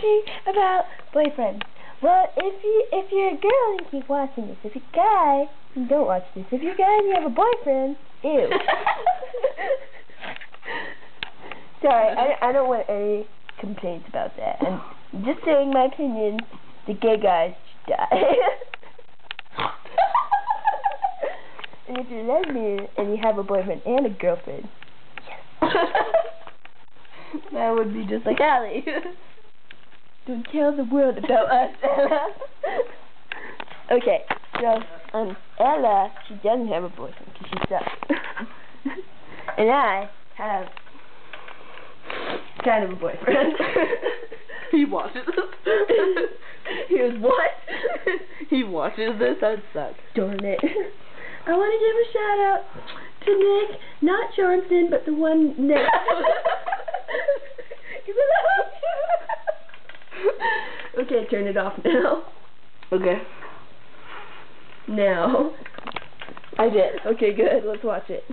watching about boyfriends. Well, if you're a girl, you keep watching this. If you're a guy, you don't watch this. If you're a guy and you have a boyfriend, ew. Sorry, I don't want any complaints about that. I'm just saying my opinion. The gay guys should die. And if you're lesbian and you have a boyfriend and a girlfriend, yes. That would be just like Allie. Don't tell the world about us, Ella. Okay, so Ella, she doesn't have a boyfriend because she sucks. And I have kind of a boyfriend. He watches this. He was what? He watches this. That sucks. Darn it. I want to give a shout out to Nick, not Johnson, but the one next. Okay, turn it off now. Okay. Now. I did. Okay, good. Let's watch it.